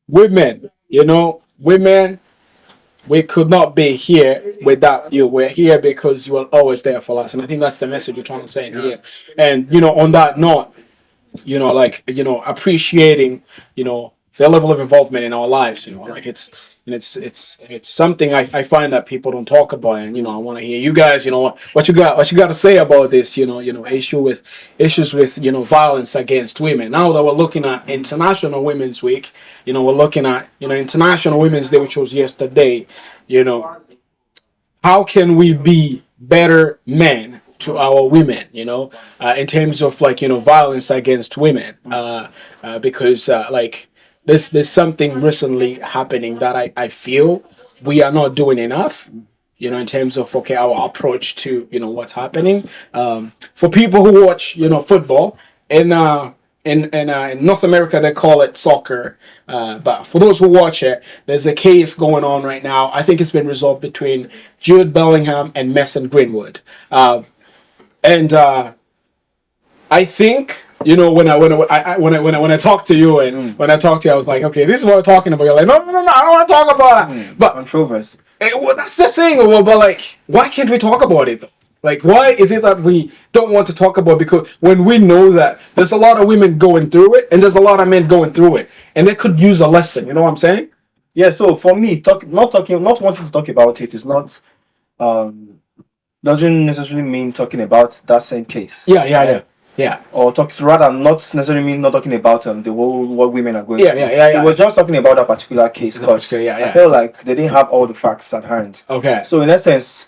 women, women, we could not be here without you. We're here because you are always there for us. And I think that's the message you're trying to say here. And, on that note, appreciating, their level of involvement in our lives, like it's something I find that people don't talk about. And, I want to hear you guys, what you got to say about this, issues with, violence against women. Now that we're looking at International Women's Week, we're looking at, International Women's Day, which was yesterday, how can we be better men to our women, in terms of violence against women, because there's something recently happening that I feel we are not doing enough, in terms of our approach to what's happening. For people who watch football in North America, they call it soccer. But for those who watch it, there's a case going on right now. I think it's been resolved between Jude Bellingham and Mason Greenwood. And I think when I talk to you and when I talk to you, I was like, okay, this is what we're talking about. You're like, no, I don't want to talk about that. But controversy. Well, that's the thing. Well, but why can't we talk about it though? Why is it that we don't want to talk about it? Because when we know that there's a lot of women going through it and there's a lot of men going through it, and they could use a lesson. You know what I'm saying? Yeah. So for me, not wanting to talk about it is not doesn't necessarily mean talking about that same case. Yeah. Or rather, not necessarily mean not talking about the whole what women are going through. Yeah. It was just talking about that particular case because I felt like they didn't have all the facts at hand. Okay. So in essence,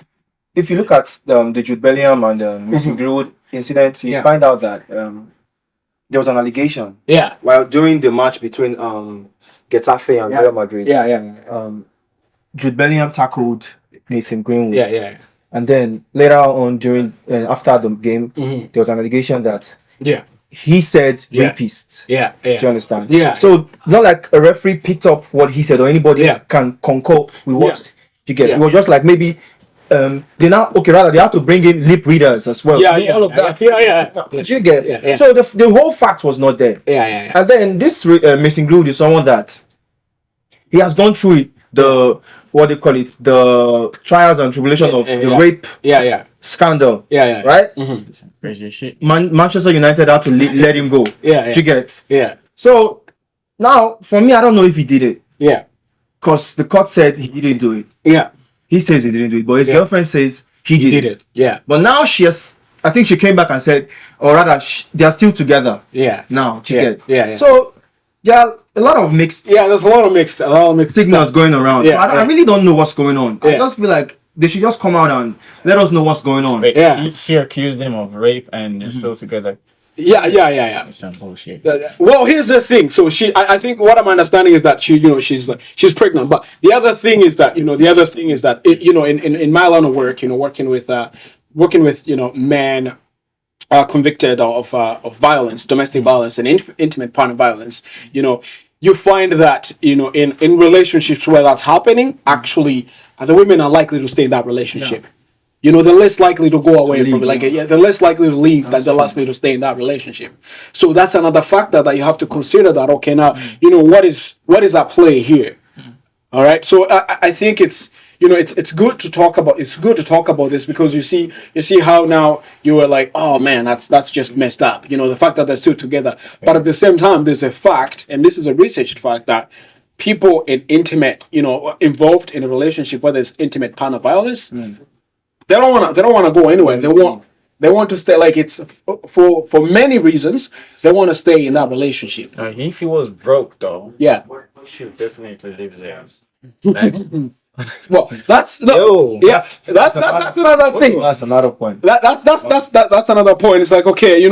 if you look at the Jude Bellingham and the Mason Greenwood incident, you find out that there was an allegation. Yeah. While during the match between Getafe and Real Madrid. Jude Bellingham tackled Mason Greenwood. Yeah. And then later on, during after the game, there was an allegation that he said rapist. Yeah. Do you understand? Yeah. So not like a referee picked up what he said or anybody can concur with what you get. It was just like maybe they have to bring in lip readers as well. All of that. Did you get? Yeah. So the whole fact was not there. Yeah. And then this Mason Greenwood is someone that he has gone through it. The trials and tribulation of the rape scandal. Right? Crazy shit. Manchester United had to let him go. Yeah. You get? Yeah. So now, for me, I don't know if he did it. Yeah. Because the court said he didn't do it. Yeah. He says he didn't do it, but his girlfriend says he did it. Yeah. But now I think she came back and said, or rather, they are still together. Yeah. Now, Yeah. So there are a lot of mixed. Yeah, there's a lot of mixed signals going around. Yeah, so I really don't know what's going on. Yeah. I just feel like they should just come out and let us know what's going on. Wait, she accused him of rape and they're still together. Yeah. That's some bullshit. Well, here's the thing. So I think what I'm understanding is that she's pregnant. But the other thing is that in my line of work, working with men convicted of violence, domestic violence, and intimate partner violence, you find that in relationships where that's happening, actually the women are likely to stay in that relationship. They're less likely to go away from it. They're less likely to leave than they're likely to stay in that relationship. So that's another factor that you have to consider. That okay, now what is at play here. All right. So I think it's it's good to talk about. It's good to talk about this because you see how now you were like, oh man, that's just messed up. The fact that they're still together, but at the same time, there's a fact, and this is a researched fact that people in intimate, involved in a relationship where there's intimate partner violence, they don't want to go anywhere. They want to stay. Like it's for many reasons. They want to stay in that relationship. If he was broke though, she would definitely leave his ass. Well, that's another thing. That's another point. That's another point. It's like, okay,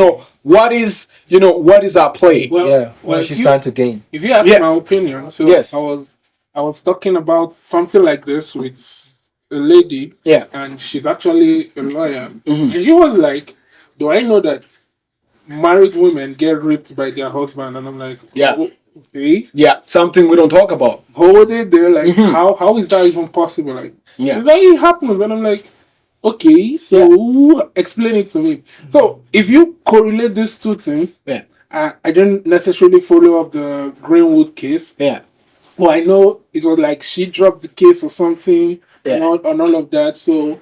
what is at play? What she's trying to gain. If you ask my opinion, so yes. I was talking about something like this with a lady, and she's actually a lawyer, and she was like, "Do I know that married women get raped by their husband?" And I'm like, okay. Yeah, something we don't talk about. Hold it there, like how is that even possible? Like, she's like, it happens, and I'm like, okay, so explain it to me. So if you correlate these two things, I didn't necessarily follow up the Greenwood case. Well, I know it was like she dropped the case or something, and all of that. So,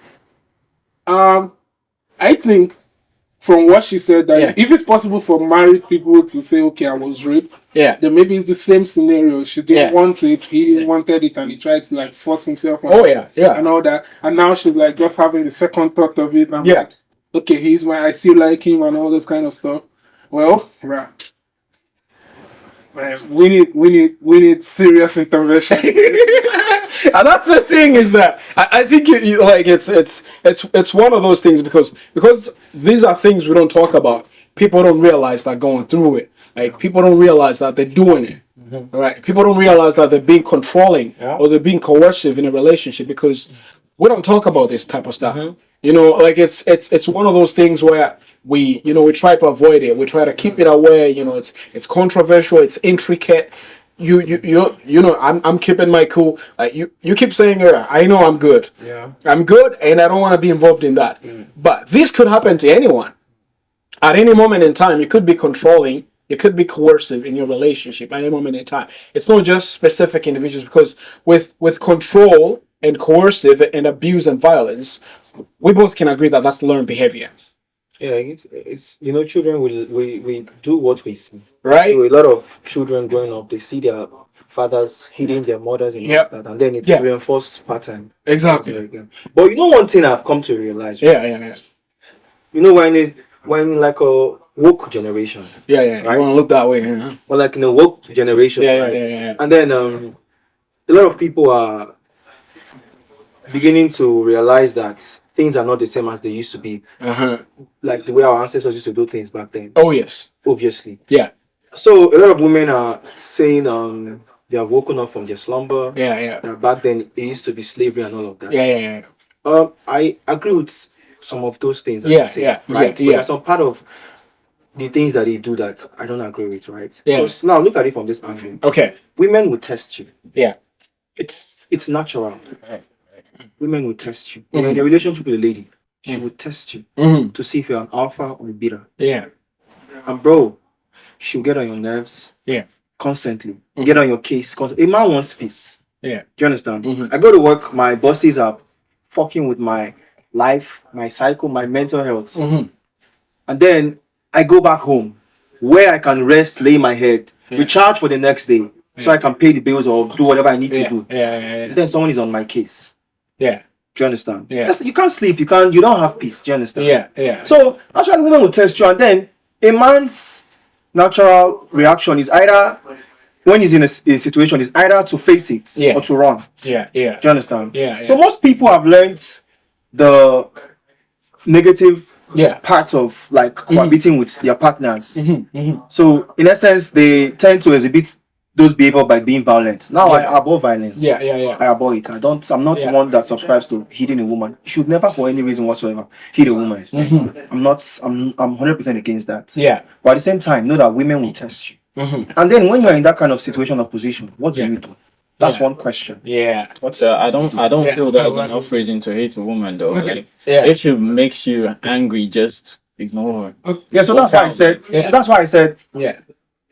I think from what she said that if it's possible for married people to say, okay, I was raped, then maybe it's the same scenario. She didn't want it, he wanted it, and he tried to like force himself on and all that. And now she's like just having the second thought of it. And I'm like, okay, he's my, I still like him and all this kind of stuff. Well, right. Man, we need serious intervention. And that's the thing is that I think it's one of those things because these are things we don't talk about. People don't realize that going through it. Like people don't realize that they're doing it. Right? People don't realize that they're being controlling or they're being coercive in a relationship because we don't talk about this type of stuff. You know, like it's one of those things where we try to avoid it. We try to keep it away. You know, it's controversial. It's intricate. I'm keeping my cool. Like you keep saying, I know I'm good. Yeah, I'm good, and I don't want to be involved in that. But this could happen to anyone at any moment in time. You could be controlling. You could be coercive in your relationship at any moment in time. It's not just specific individuals because with control and coercive and abuse and violence, we both can agree that that's learned behavior. Yeah, it's children we do what we see. Right. So a lot of children growing up, they see their fathers hitting their mothers and that, and then it's reinforced pattern. Exactly. But one thing I've come to realize. Yeah. When like a woke generation. Yeah. Right? You want to look that way, huh? Well, like in a woke generation. Yeah. And then a lot of people are beginning to realize that things are not the same as they used to be. Like the way our ancestors used to do things back then. Oh yes. Obviously. Yeah. So a lot of women are saying they are woken up from their slumber. Yeah. That back then it used to be slavery and all of that. Yeah. I agree with some of those things that they say. Yeah. Right. But there's some part of the things that they do that I don't agree with, right? Yeah. Because now look at it from this angle. Okay. Women will test you. Yeah. It's natural. Women will test you. You're in a relationship with a lady, she will test you to see if you're an alpha or a beta. Yeah. And bro, she'll get on your nerves. Yeah. Constantly. Get on your case. A man wants peace. Yeah. Do you understand? I go to work, my bosses are fucking with my life, my cycle, my mental health. And then I go back home where I can rest, lay my head, recharge for the next day. So I can pay the bills or do whatever I need to do. Yeah. Then someone is on my case. Yeah. Do you understand? Yeah. You can't sleep. You don't have peace. Do you understand? Yeah. So actually, women will test you, and then a man's natural reaction is either when he's in a situation is either to face it or to run. Yeah. Do you understand? Yeah. So most people have learned the negative part of like cohabiting with their partners. So in essence, they tend to exhibit those behavior by being violent. Now I abhor violence. Yeah. I abhor it. I'm not one that subscribes to hitting a woman. You should never for any reason whatsoever hit a woman. I'm 100% against that. Yeah. But at the same time, know that women will test you. And then when you're in that kind of situation or position, what do you do? That's one question. Yeah. I don't feel that's enough reason to hate a woman though. Like if she makes you angry, just ignore her. Yeah, so that's why I said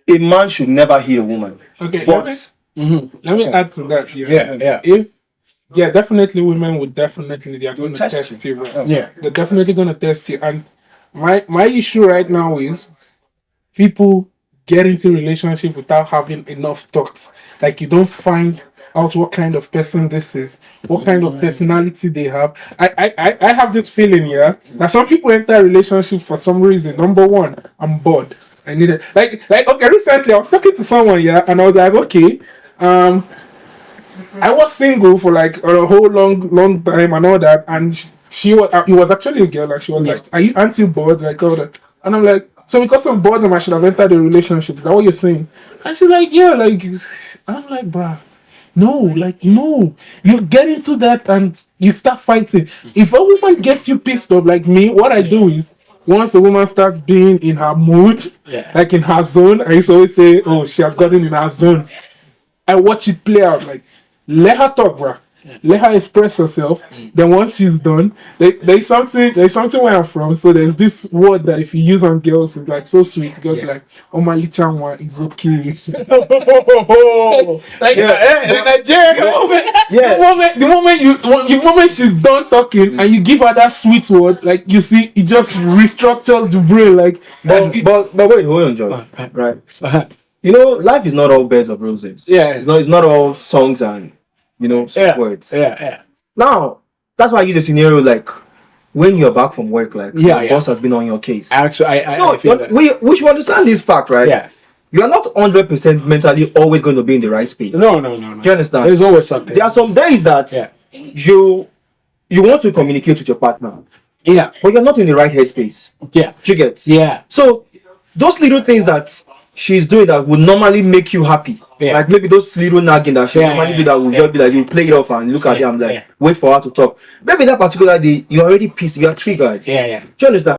a man should never hit a woman. Okay, but let me add to that. Yeah, definitely women would they are going to test you. Yeah, they're definitely going to test you. And my issue right now is people get into relationship without having enough thoughts. Like you don't find out what kind of person this is, what kind of personality they have. I have this feeling that some people enter a relationship for some reason. Number one, I'm bored. I need it. Like okay, recently I was talking to someone and I was like, okay, I was single for like a whole long time and all that, and it was actually a girl, and she was like, aren't you bored, like all that? And I'm like, so because of boredom I should have entered a relationship, is that what you're saying? And she's like, yeah, like, and I'm like, bruh, no, you get into that and you start fighting. If a woman gets you pissed off like me, what I do is, once a woman starts being in her mood, like in her zone, I used to always say, oh, she has gotten in her zone. I watch it play out. Like, let her talk, bruh. let her express herself. Then once she's done, there's something where I'm from. So there's this word that if you use on girls, it's like so sweet. Girls like Omali Chanwa is okay. Like the moment she's done talking and you give her that sweet word, like you see, it just restructures the brain. Like, but wait, hold on, George. Right. You know, life is not all beds of roses. Yeah. It's not all songs and sweet words. Yeah. Now, that's why I use a scenario like when you're back from work, like your boss has been on your case. Actually, I feel that. We should understand this fact, right? Yeah. You are not 100% mentally always going to be in the right space. No. Do you understand? There's always something. There are some days that you want to communicate with your partner. Yeah. But you're not in the right headspace. Yeah. Do you get? Yeah. So those little things that she's doing that would normally make you happy. Yeah. Like maybe those little nagging that she normally do that will just be like you play it off and look at it and like wait for her to talk. Maybe that particular day you're already pissed, you're triggered. Yeah. Do you understand?